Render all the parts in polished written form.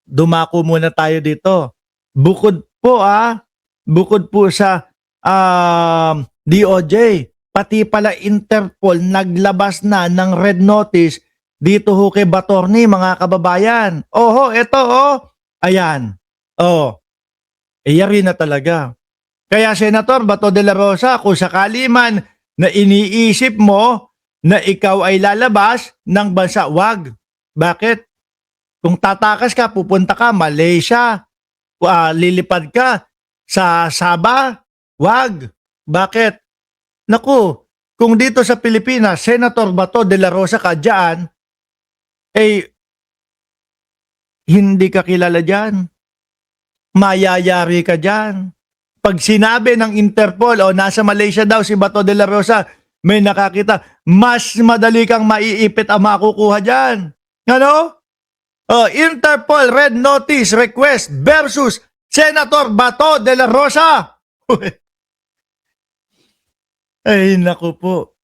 dumako muna tayo dito. Bukod po sa DOJ, pati pala Interpol naglabas na ng red notice dito ho kay Batorni, mga kababayan. Oho, eto ayan. Yari na talaga. Kaya Senator Bato de la Rosa, kung sakali man na iniisip mo na ikaw ay lalabas ng bansa, wag. Bakit? Kung tatakas ka, pupunta ka Malaysia, lilipad ka sa Sabah, wag. Bakit? Naku, kung dito sa Pilipinas, Senator Bato de la Rosa ka dyan, hindi ka kilala dyan. Mayayari ka dyan. Pag sinabi ng Interpol o nasa Malaysia daw si Bato de la Rosa, may nakakita, mas madali kang maiipit ang makukuha dyan. Ano? Interpol Red Notice Request versus Senator Bato de la Rosa. Ay, naku po.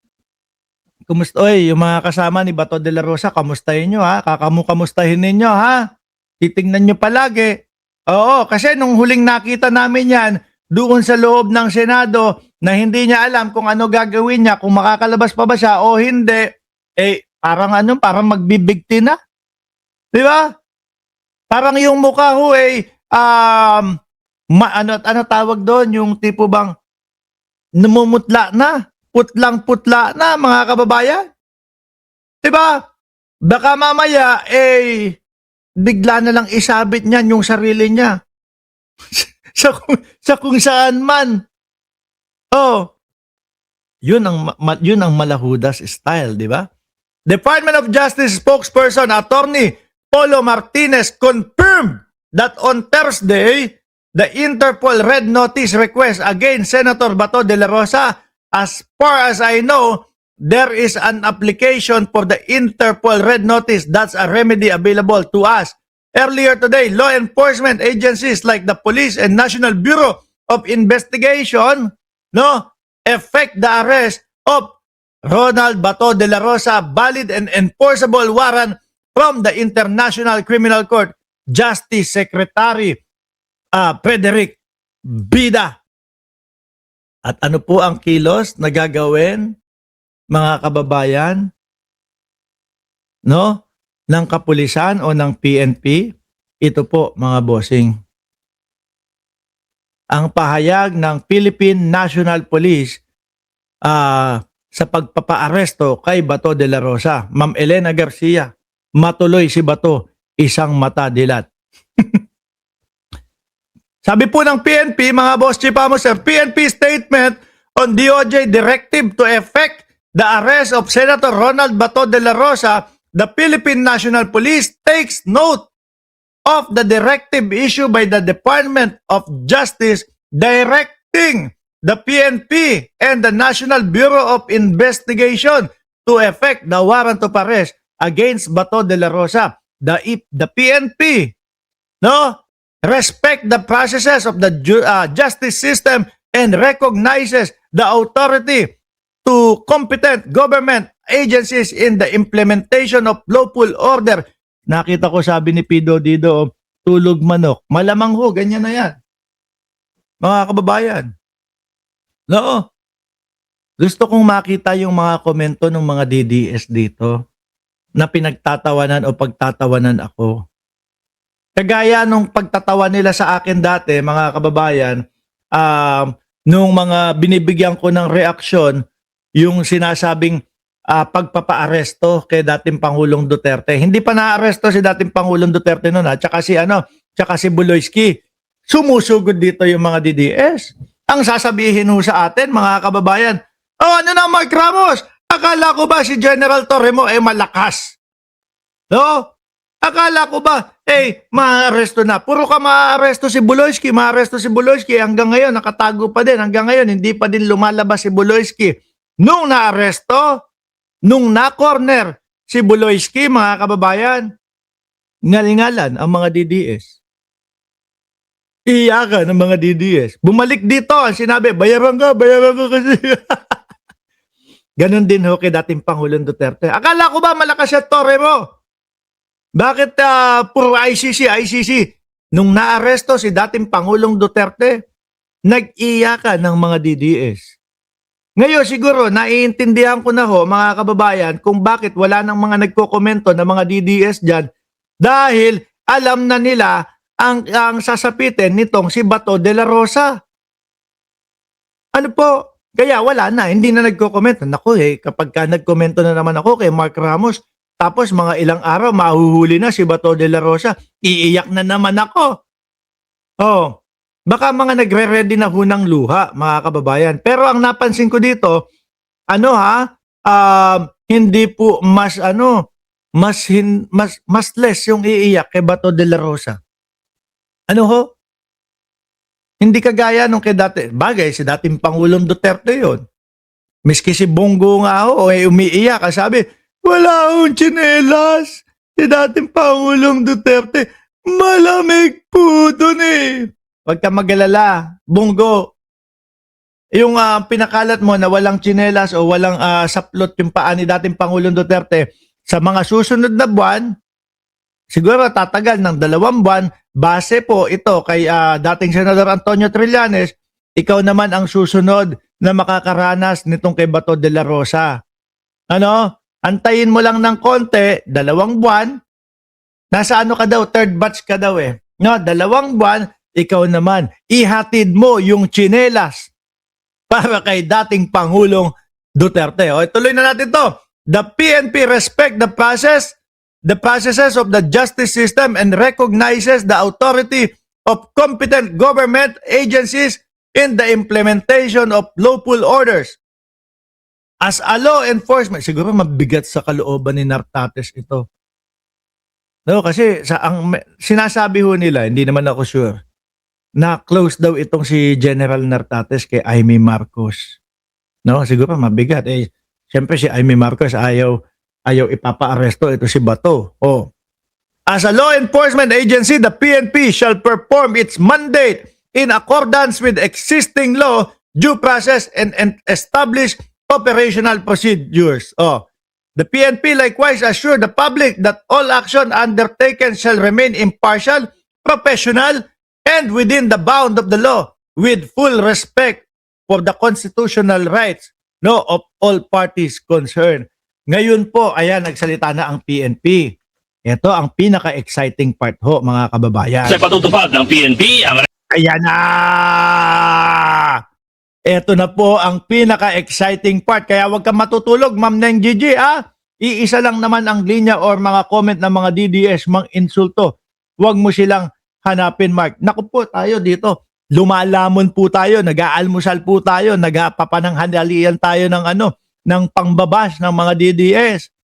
Kumusta? Yung mga kasama ni Bato de la Rosa, kamustahin nyo ha? Kamustahin ninyo ha? Titingnan nyo palagi. Oo, kasi nung huling nakita namin yan, doon sa loob ng Senado, na hindi niya alam kung ano gagawin niya, kung makakalabas pa ba siya o hindi, parang magbibigti na. Di ba? Parang yung mukha ho ano tawag doon, yung tipo bang namumutla na, putlang-putla na, mga kababayan. Di ba? Baka mamaya, bigla na lang isabit niyan yung sarili niya. sa kung saan man. Yun ang malahudas style, di ba? Department of Justice spokesperson Attorney Polo Martinez confirmed that on Thursday, the Interpol Red Notice request against Senator Bato de la Rosa, as far as I know, there is an application for the Interpol Red Notice. That's a remedy available to us. Earlier today, law enforcement agencies like the Police and National Bureau of Investigation effect the arrest of Ronald Bato de la Rosa, valid and enforceable warrant from the International Criminal Court, Justice Secretary Frederick Bida. At ano po ang kilos na gagawin, mga kababayan, ng kapulisan o ng PNP? Ito po, mga bossing. Ang pahayag ng Philippine National Police sa pagpapaaresto kay Bato de la Rosa. Ma'am Elena Garcia, matuloy si Bato, isang mata dilat. Sabi po ng PNP, mga boss chipamo sir, PNP statement on DOJ directive to effect the arrest of Senator Ronald Bato de la Rosa, the Philippine National Police takes note of the directive issued by the Department of Justice directing the PNP and the National Bureau of Investigation to effect the warrant of arrest against Bato de la Rosa. The PNP, respect the processes of the justice system and recognizes the authority to competent government agencies in the implementation of lawful order. Nakita ko sabi ni Pido Dido, tulog manok. Malamang ho, ganyan na yan. Mga kababayan. Gusto kong makita yung mga komento ng mga DDS dito na pinagtatawanan o pagtatawanan ako. Kagaya nung pagtatawa nila sa akin dati, mga kababayan, nung mga binibigyan ko ng reaksyon, yung sinasabing pagpapaaresto kay dating Pangulong Duterte. Hindi pa naaresto si dating Pangulong Duterte noon, tsaka si Buloyski. Sumusugod dito yung mga DDS. Ang sasabihin ho sa atin, mga kababayan, ano na Mark Ramos? Akala ko ba si General Torremo malakas? Akala ko ba maaresto na? Puro ka maaresto si Buloyski, hanggang ngayon nakatago pa din, hanggang ngayon hindi pa din lumalabas si Buloyski. Nung naaresto, nung na-corner si Buloyski, mga kababayan, ngalingalan ang mga DDS. Iyakan ang mga DDS. Bumalik dito, ang sinabi, bayaran ka kasi. Ganon din ho kay dating Pangulong Duterte. Akala ko ba malakas siya Torremo? Bakit puro ICC? Nung naaresto si dating Pangulong Duterte, nag-iyakan ng mga DDS. Ngayon siguro naiintindihan ko na ho mga kababayan kung bakit wala nang mga nagkokomento ng mga DDS dyan dahil alam na nila ang sasapitin nitong si Bato de la Rosa. Ano po? Kaya wala na, hindi na nagko-komento. Naku kapag ka nagkomento na naman ako kay Mark Ramos, tapos mga ilang araw mahuhuli na si Bato de la Rosa, iiyak na naman ako. Oh, baka mga nagre-ready na ho ng luha, mga kababayan. Pero ang napansin ko dito, hindi po mas less yung iiyak kay Bato de la Rosa. Ano ho? Hindi kagaya nung kay dati. Bagay, si dating Pangulong Duterte yon. Miski si Bongo nga ho, umiiyak. Sabi, wala akong tsinelas. Si dating Pangulong Duterte, malamig po dun Huwag ka magalala, Bongo. Yung pinakalat mo na walang tsinelas o walang saplot yung paa ni dating Pangulong Duterte, sa mga susunod na buwan, siguro tatagal ng 2 buwan, base po ito kay dating Senador Antonio Trillanes, ikaw naman ang susunod na makakaranas nitong kay Bato de la Rosa. Ano? Antayin mo lang ng konti, 2 buwan, nasa ano ka daw, 3rd batch ka daw No, 2 buwan, ikaw naman, ihatid mo yung tsinelas para kay dating Pangulong Duterte. O, ituloy na natin to. The PNP respect the processes of the justice system and recognizes the authority of competent government agencies in the implementation of lawful orders. As a law enforcement, siguro mabigat sa kalooban ni Nartates ito. No, kasi sinasabi ho nila, hindi naman ako sure, na close daw itong si General Nartates kay Amy Marcos. No, siguro mabigat. Siyempre si Amy Marcos ayaw ipapa-aresto ito si Bato. As a law enforcement agency, the PNP shall perform its mandate in accordance with existing law, due process, and establish operational procedures. The PNP likewise assure the public that all action undertaken shall remain impartial, professional, and within the bound of the law, with full respect for the constitutional rights of all parties concerned. Ngayon po, ayan, nagsalita na ang PNP. Ito ang pinaka-exciting part ho, mga kababayan. Sa patutupad ng PNP, ang Ayan na! Ito na po ang pinaka-exciting part. Kaya huwag kang matutulog, Ma'am Neng Gigi, Iisa lang naman ang linya or mga comment ng mga DDS, mga insulto. Huwag mo silang hanapin, Mark. Naku po, tayo dito. Lumalamon po tayo, nag-aalmusal po tayo, nagpapananghalian tayo ng ng pangbabas ng mga DDS.